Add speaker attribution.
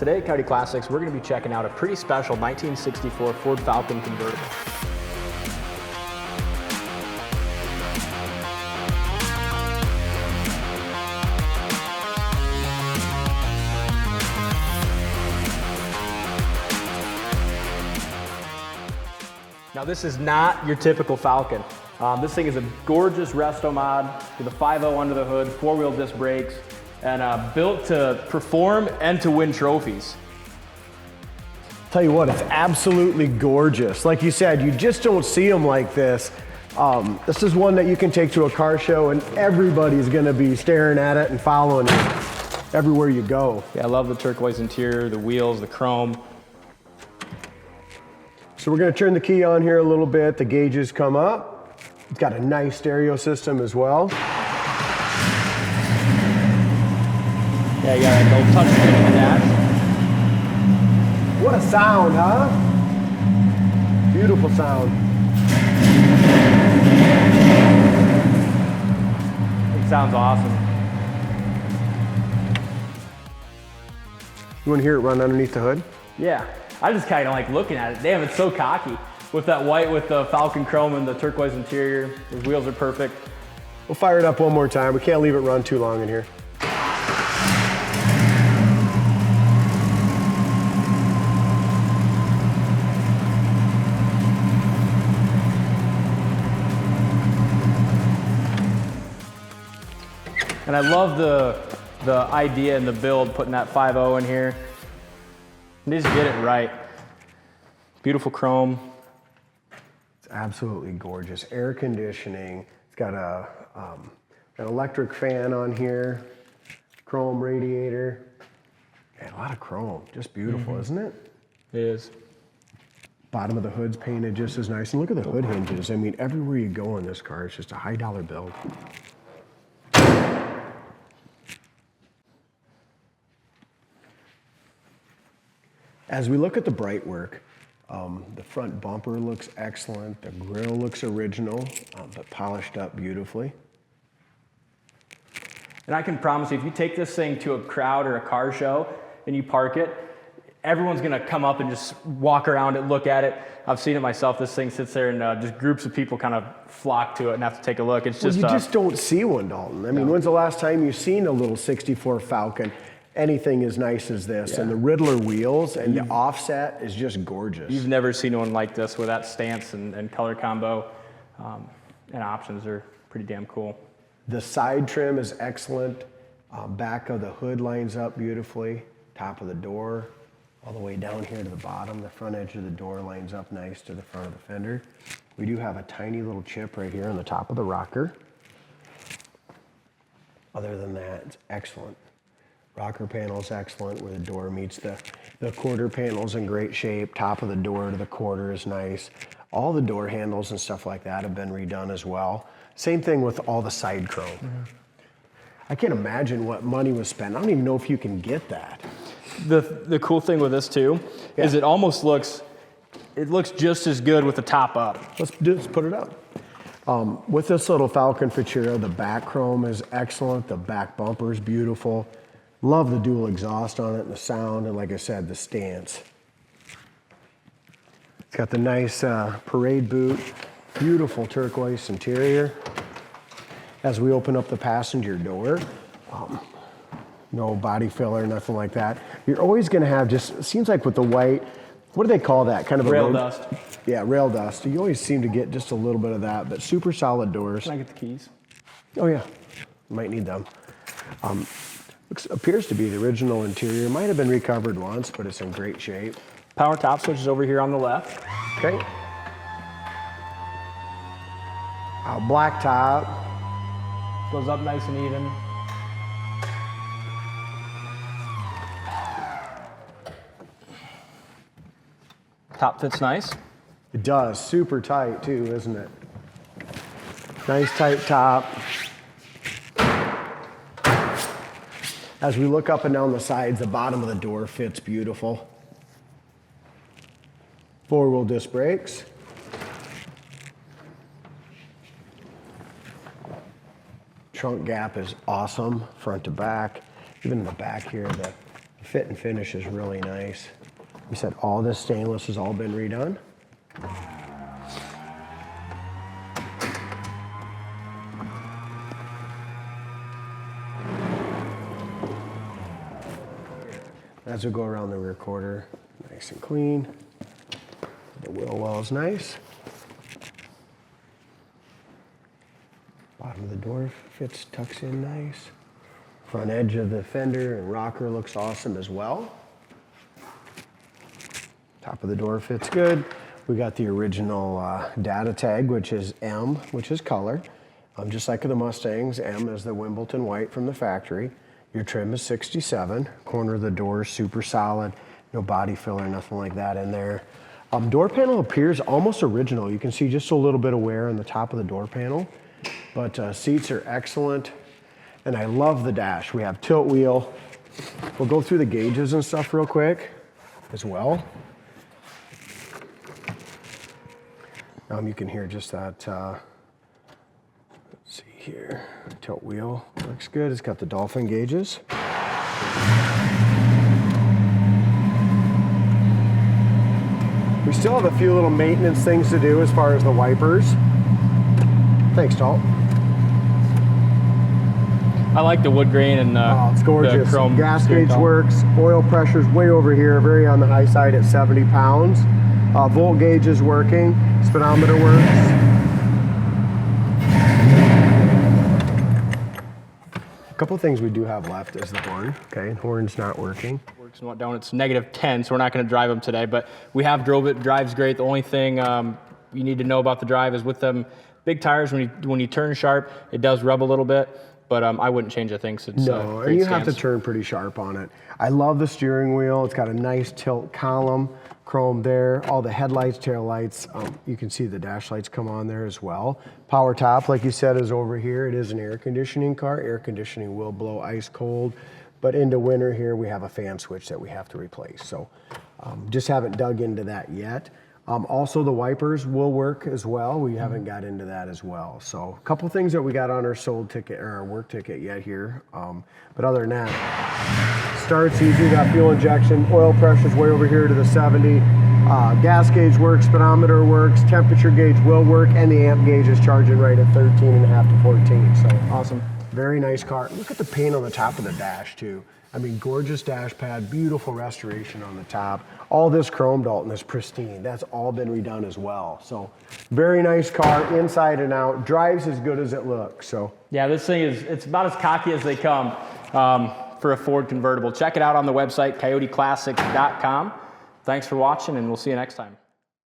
Speaker 1: Today at Coyote Classics, we're going to be checking out a pretty special 1964 Ford Falcon convertible. Now this is not your typical Falcon. This thing is a gorgeous resto mod with a 5.0 under the hood, 4-wheel disc brakes, and built to perform and to win trophies.
Speaker 2: Tell you what, it's absolutely gorgeous. Like you said, you just don't see them like this. This is one that you can take to a car show and everybody's gonna be staring at it and following it everywhere you go.
Speaker 1: Yeah, I love the turquoise interior, the wheels, the chrome.
Speaker 2: So we're gonna turn the key on here a little bit. The gauges come up. It's got a nice stereo system as well.
Speaker 1: Yeah, you got that little touch screen in the dash.
Speaker 2: What a sound, huh? Beautiful sound.
Speaker 1: It sounds awesome.
Speaker 2: You wanna hear it run underneath the hood?
Speaker 1: Yeah, I just kind of like looking at it. Damn, it's so cocky. With that white with the Falcon chrome and the turquoise interior, the wheels are perfect.
Speaker 2: We'll fire it up one more time. We can't leave it run too long in here.
Speaker 1: And I love the idea and the build, putting that 5.0 in here. Just get it right. Beautiful chrome.
Speaker 2: It's absolutely gorgeous. Air conditioning. It's got an electric fan on here. Chrome radiator. And a lot of chrome. Just beautiful, isn't it?
Speaker 1: It is.
Speaker 2: Bottom of the hood's painted just as nice. And look at the hood hinges. I mean, everywhere you go in this car, it's just a high dollar build. As we look at the bright work, the front bumper looks excellent. The grille looks original, but polished up beautifully.
Speaker 1: And I can promise you, if you take this thing to a crowd or a car show and you park it, everyone's gonna come up and just walk around it, look at it. I've seen it myself. This thing sits there and just groups of people kind of flock to it and have to take a look. It's just
Speaker 2: you just don't see one, Dalton. I mean, when's the last time you've seen a little 64 Falcon? Anything as nice as this, and the Riddler wheels and the offset is just gorgeous.
Speaker 1: You've never seen one like this with that stance and color combo, and options are pretty damn cool.
Speaker 2: The side trim is excellent. Back of the hood lines up beautifully. Top of the door, all the way down here to the bottom. The front edge of the door lines up nice to the front of the fender. We do have a tiny little chip right here on the top of the rocker. Other than that, it's excellent. Rocker panel's excellent where the door meets the quarter panel's in great shape. Top of the door to the quarter is nice. All the door handles and stuff like that have been redone as well. Same thing with all the side chrome. I can't imagine what money was spent. I don't even know if you can get that.
Speaker 1: The cool thing with this too is it almost looks just as good with the top up.
Speaker 2: Let's put it up. With this little Falcon Futura, the back chrome is excellent. The back bumper is beautiful. Love the dual exhaust on it and the sound, and like I said, the stance. It's got the nice parade boot, beautiful turquoise interior. As we open up the passenger door, no body filler, nothing like that. You're always gonna have just, it seems like with the white, what do they call that? Kind of
Speaker 1: rail
Speaker 2: a
Speaker 1: dust.
Speaker 2: Yeah, rail dust. You always seem to get just a little bit of that, but super solid doors.
Speaker 1: Can I get the keys?
Speaker 2: Oh yeah, might need them. Appears to be the original interior. Might have been recovered once, but it's in great shape.
Speaker 1: Power top switch is over here on the left.
Speaker 2: Okay. Black top.
Speaker 1: Goes up nice and even. Top fits nice.
Speaker 2: It does, super tight too, isn't it? Nice tight top. As we look up and down the sides, the bottom of the door fits beautiful. 4-wheel disc brakes. Trunk gap is awesome, front to back. Even in the back here, the fit and finish is really nice. You said all this stainless has all been redone? As we go around the rear quarter, nice and clean. The wheel well is nice. Bottom of the door fits, tucks in nice. Front edge of the fender and rocker looks awesome as well. Top of the door fits good. We got the original data tag, which is M, which is color. Just like the Mustangs, M is the Wimbledon white from the factory. Your trim is 67. Corner of the door is super solid. No body filler, nothing like that in there. Door panel appears almost original. You can see just a little bit of wear on the top of the door panel. But seats are excellent. And I love the dash. We have tilt wheel. We'll go through the gauges and stuff real quick as well. You can hear just that, let's see here, tilt wheel looks good. It's got the dolphin gauges. We still have a few little maintenance things to do as far as the wipers. Thanks, Dalt.
Speaker 1: I like the wood grain and
Speaker 2: it's gorgeous.
Speaker 1: The chrome.
Speaker 2: Gas gauge works. Oil pressure's way over here, very on the high side at 70 pounds. Volt gauge is working. Speedometer works. A couple things we do have left is the horn. Okay, horn's not working.
Speaker 1: Works and down. It's -10, so we're not going to drive them today. But we have drove it. Drives great. The only thing you need to know about the drive is with them big tires. When you turn sharp, it does rub a little bit. But I wouldn't change a thing. So it's,
Speaker 2: no, and you have to turn pretty sharp on it. I love the steering wheel. It's got a nice tilt column, chrome there. All the headlights, tail lights. You can see the dash lights come on there as well. Power top, like you said, is over here. It is an air conditioning car. Air conditioning will blow ice cold. But into winter here, we have a fan switch that we have to replace. So just haven't dug into that yet. Also, the wipers will work as well. We haven't got into that as well. So a couple things that we got on our sold ticket or our work ticket yet here. But other than that, starts easy. Got fuel injection. Oil pressure's way over here to the 70. Gas gauge works. Speedometer works. Temperature gauge will work. And the amp gauge is charging right at 13.5 to 14. So
Speaker 1: awesome.
Speaker 2: Very nice car. Look at the paint on the top of the dash too. I mean, gorgeous dash pad, beautiful restoration on the top. All this chrome, Dalton, is pristine. That's all been redone as well. So very nice car, inside and out. Drives as good as it looks. So
Speaker 1: yeah, this thing it's about as cocky as they come for a Ford convertible. Check it out on the website, coyoteclassic.com. Thanks for watching, and we'll see you next time.